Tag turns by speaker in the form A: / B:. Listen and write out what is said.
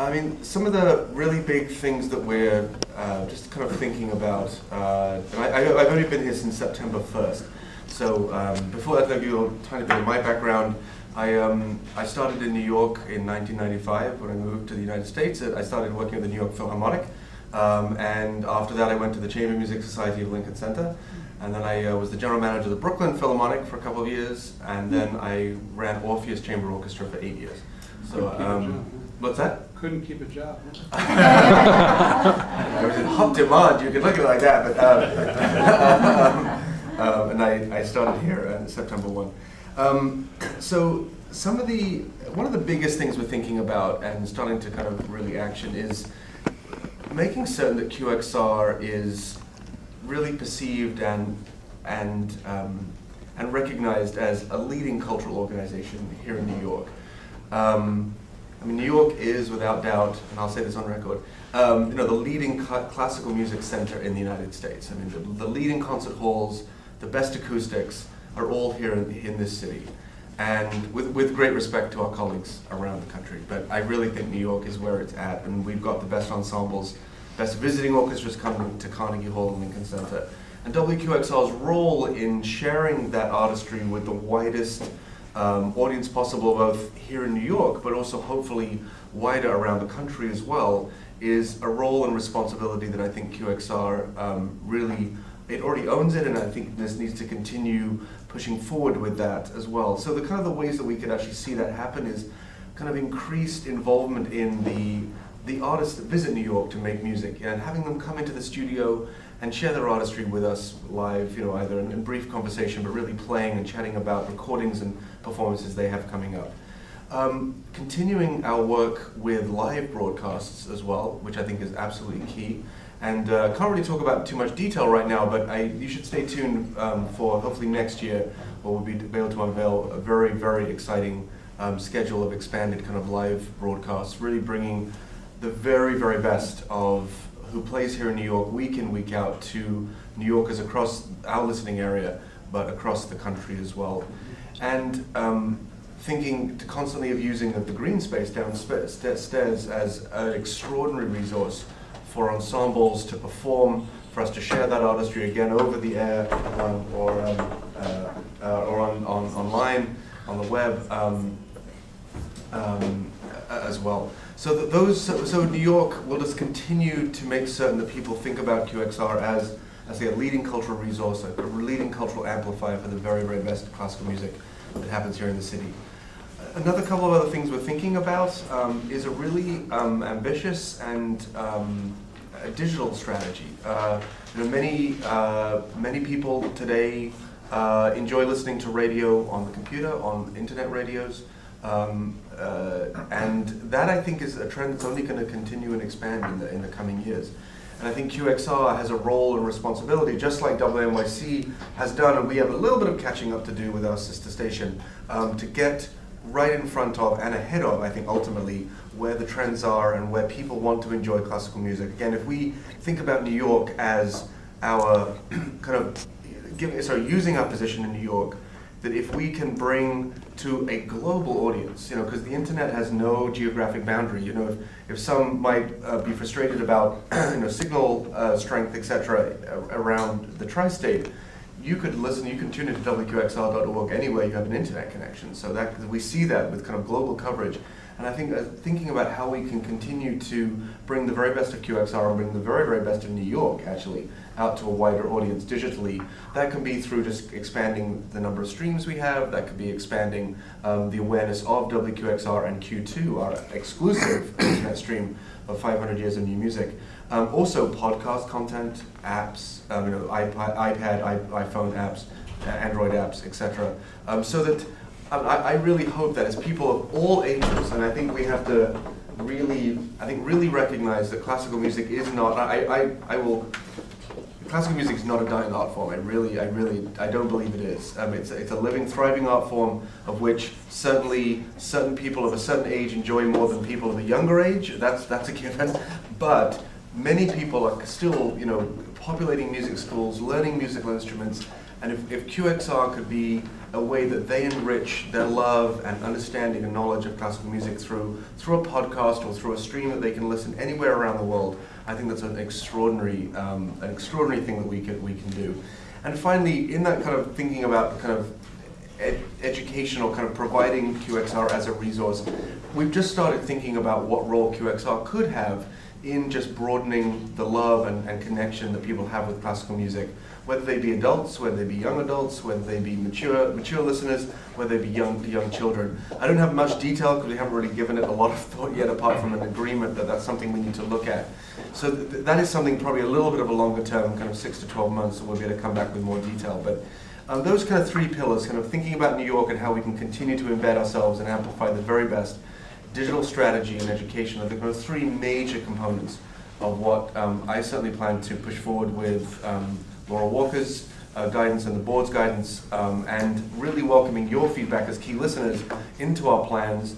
A: I mean, some of the really big things that we're just kind of thinking about, and I've only been here since September 1st, so before that, I'll give you a tiny bit of my background. I started in New York in 1995 when I moved to the United States. I started working at the New York Philharmonic, and after that I went to the Chamber Music Society of Lincoln Center, and then I was the general manager of the Brooklyn Philharmonic for a couple of years, and then I ran Orpheus Chamber Orchestra for 8 years. So, what's that?
B: Couldn't keep a job.
A: I was in hot demand, you could look at it like that, but and I started here on September 1. So one of the biggest things we're thinking about and starting to kind of really action is making certain that QXR is really perceived and recognized as a leading cultural organization here in New York. I mean, New York is, without doubt, and I'll say this on record, the leading classical music center in the United States. I mean, the leading concert halls, the best acoustics are all here in this city. And with great respect to our colleagues around the country, but I really think New York is where it's at, and we've got the best ensembles, best visiting orchestras coming to Carnegie Hall and Lincoln Center. And WQXR's role in sharing that artistry with the widest audience possible, both here in New York, but also hopefully wider around the country as well, is a role and responsibility that I think QXR really, it already owns it, and I think this needs to continue pushing forward with that as well. So the kind of the ways that we could actually see that happen is kind of increased involvement in the artists that visit New York to make music, and having them come into the studio and share their artistry with us live, either in brief conversation, but really playing and chatting about recordings and performances they have coming up. Continuing our work with live broadcasts as well, which I think is absolutely key. And can't really talk about too much detail right now, but you should stay tuned for hopefully next year, where we'll be able to unveil a very, very exciting schedule of expanded kind of live broadcasts, really bringing the very, very best of who plays here in New York week in, week out to New Yorkers across our listening area, but across the country as well. And thinking constantly of using the green space downstairs as an extraordinary resource for ensembles to perform, for us to share that artistry again over the air or online, on the web as well. So New York will just continue to make certain that people think about QXR as a leading cultural resource, a leading cultural amplifier for the very, very best classical music that happens here in the city. Another couple of other things we're thinking about is a really ambitious and a digital strategy. Many people today enjoy listening to radio on the computer, on internet radios. And that, I think, is a trend that's only going to continue and expand in the coming years. And I think QXR has a role and responsibility, just like WNYC has done, and we have a little bit of catching up to do with our sister station, to get right in front of and ahead of, I think, ultimately, where the trends are and where people want to enjoy classical music. Again, if we think about New York as our kind of using our position in New York, that if we can bring to a global audience, because the internet has no geographic boundary. If some might be frustrated about signal strength, etc., around the tri-state, you could listen. You can tune into WQXR.org anywhere you have an internet connection. So that we see that with kind of global coverage. And I think thinking about how we can continue to bring the very best of QXR and bring the very, very best of New York, actually, out to a wider audience digitally, that can be through just expanding the number of streams we have, that could be expanding the awareness of WQXR and Q2, our exclusive internet stream of 500 years of new music. Also podcast content, apps, iPad, iPhone apps, Android apps, etc. So that I really hope that as people of all ages, and I think we have to really recognize that classical music is not, classical music is not a dying art form. I don't believe it is. It's a living, thriving art form of which certainly certain people of a certain age enjoy more than people of a younger age. That's a given. But many people are still, populating music schools, learning musical instruments, And if QXR could be a way that they enrich their love and understanding and knowledge of classical music through a podcast or through a stream that they can listen anywhere around the world, I think that's an extraordinary thing that we can do. And finally, in that kind of thinking about kind of educational, kind of providing QXR as a resource, we've just started thinking about what role QXR could have in just broadening the love and connection that people have with classical music, whether they be adults, whether they be young adults, whether they be mature listeners, whether they be young children. I don't have much detail because we haven't really given it a lot of thought yet, apart from an agreement that that's something we need to look at. So that is something probably a little bit of a longer term, kind of 6 to 12 months, so we'll be able to come back with more detail. But those kind of three pillars, kind of thinking about New York and how we can continue to embed ourselves and amplify the very best, digital strategy and education are the kind of three major components of what I certainly plan to push forward with Laura Walker's guidance and the board's guidance, and really welcoming your feedback as key listeners into our plans.